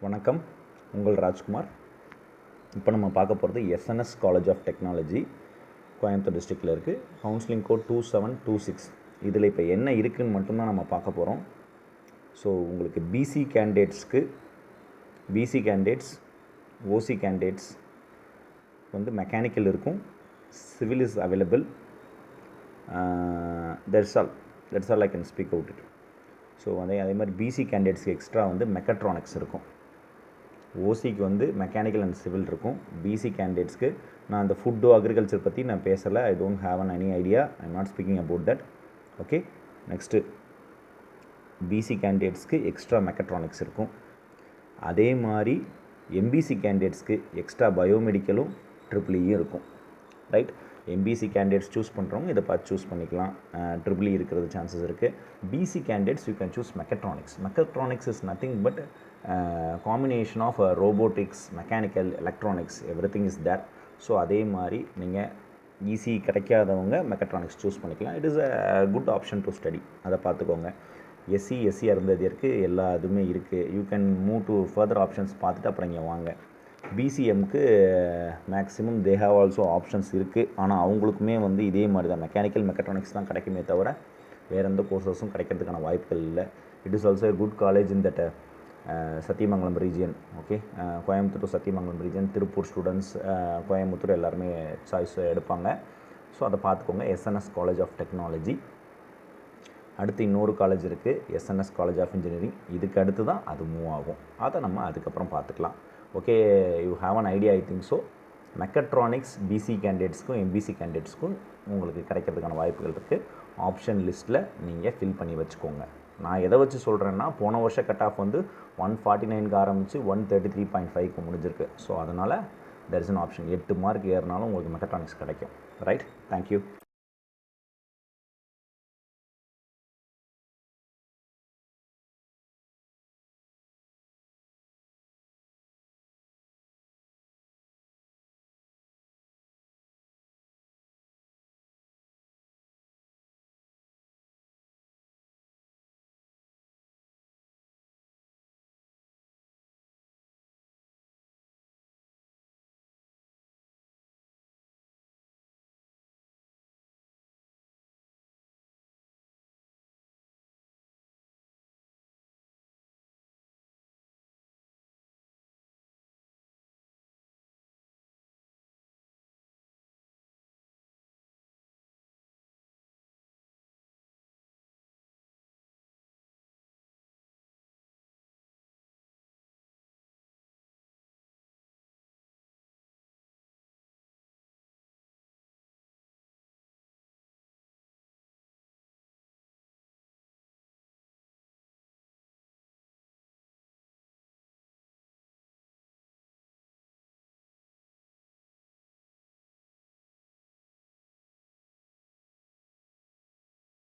வணக்கம், உங்கள் ராஜ்குமார். இப்போ நம்ம பார்க்க போகிறது SNS college of technology Coimbatore டிஸ்ட்ரிக்டில் இருக்குது. Counselling code 2726. இதில் இப்போ என்ன இருக்குதுன்னு மட்டும்தான் நம்ம பார்க்க போகிறோம். ஸோ உங்களுக்கு பிசி கேண்டிடேட்ஸ் ஓசி கேண்டிடேட்ஸ் வந்து மெக்கானிக்கல் இருக்கும், civil is available. That's all I can speak out it. So அதே மாதிரி பிசி கேண்டிடேட்ஸ்க்கு எக்ஸ்ட்ரா வந்து மெக்கட்ரானிக்ஸ் இருக்கும். ஓசிக்கு வந்து மெக்கானிக்கல் அண்ட் சிவில் இருக்கும். பிசி கேண்டிடேட்ஸ்க்கு நான் அந்த ஃபுட்டு அக்ரிகல்ச்சர் பற்றி நான் பேசலை. I don't have any idea. I am not speaking about that. Okay, next BC கேண்டிடேட்ஸ்க்கு எக்ஸ்ட்ரா மெக்கட்ரானிக்ஸ் இருக்கும். அதே மாதிரி எம்பிசி கேண்டிடேட்ஸ்க்கு எக்ஸ்ட்ரா பயோமெடிக்கலும் ட்ரிபிள்இயும் இருக்கும். ரைட், எம்பிசி கேண்டிடேட்ஸ் சூஸ் பண்ணுறவங்க இதை பார்த்து சூஸ் பண்ணிக்கலாம். ட்ரிபிள்இ இருக்கிறது சான்சஸ் இருக்குது. BC candidates you can choose mechatronics. Mechatronics is nothing but combination of robotics, mechanical, electronics, everything is there. So அதே மாதிரி நீங்கள் ஈஸி கிடைக்காதவங்க மெக்கட்ரானிக்ஸ் சூஸ் பண்ணிக்கலாம். It is a good option to study. அதை பார்த்துக்கோங்க. SC இருந்தது இருக்குது, எல்லா இதுவுமே இருக்குது. You can move to further options பார்த்துட்டு அப்புறம் இங்கே வாங்க. பிசிஎம்க்கு maximum they have also options இருக்குது. ஆனால் அவங்களுக்குமே வந்து இதே மாதிரி தான் மெக்கானிக்கல் மெக்கட்ரானிக்ஸ் தான் கிடைக்குமே தவிர வேறு எந்த கோர்சஸும் கிடைக்கிறதுக்கான வாய்ப்புகள் இல்லை. It is also a good college in that Sathyamangalam region. Okay, Coimbatore Sathyamangalam region, Tiruppur students, Coimbatore எல்லாருமே சாய்ஸ் எடுப்பாங்க. ஸோ அதை பார்த்துக்கோங்க. SNS college of technology. அடுத்து இன்னொரு காலேஜ் இருக்குது, எஸ்என்எஸ் காலேஜ் ஆஃப் இன்ஜினியரிங். இதுக்கு அடுத்து தான் அது மூவ் ஆகும். அதை நம்ம அதுக்கப்புறம் பார்த்துக்கலாம். Okay, you have an idea, I think so. Mechatronics BC கேண்டிடேட்ஸ்க்கும் எம்பிசி கேண்டிடேட்ஸ்க்கும் உங்களுக்கு கிடைக்கிறதுக்கான வாய்ப்புகள் இருக்குது. ஆப்ஷன் லிஸ்ட்டில் நீங்கள் ஃபில் பண்ணி வச்சுக்கோங்க. நான் எதை வச்சு சொல்கிறேன்னா, போன வருஷம் கட் ஆஃப் வந்து 149க்கு ஆரம்பித்து 133.5க்கு முடிஞ்சிருக்கு. ஸோ அதனால் there is an option. 8 mark ஏறினாலும் உங்களுக்கு மெக்கட்ரானிக்ஸ் கிடைக்கும். Right, thank you.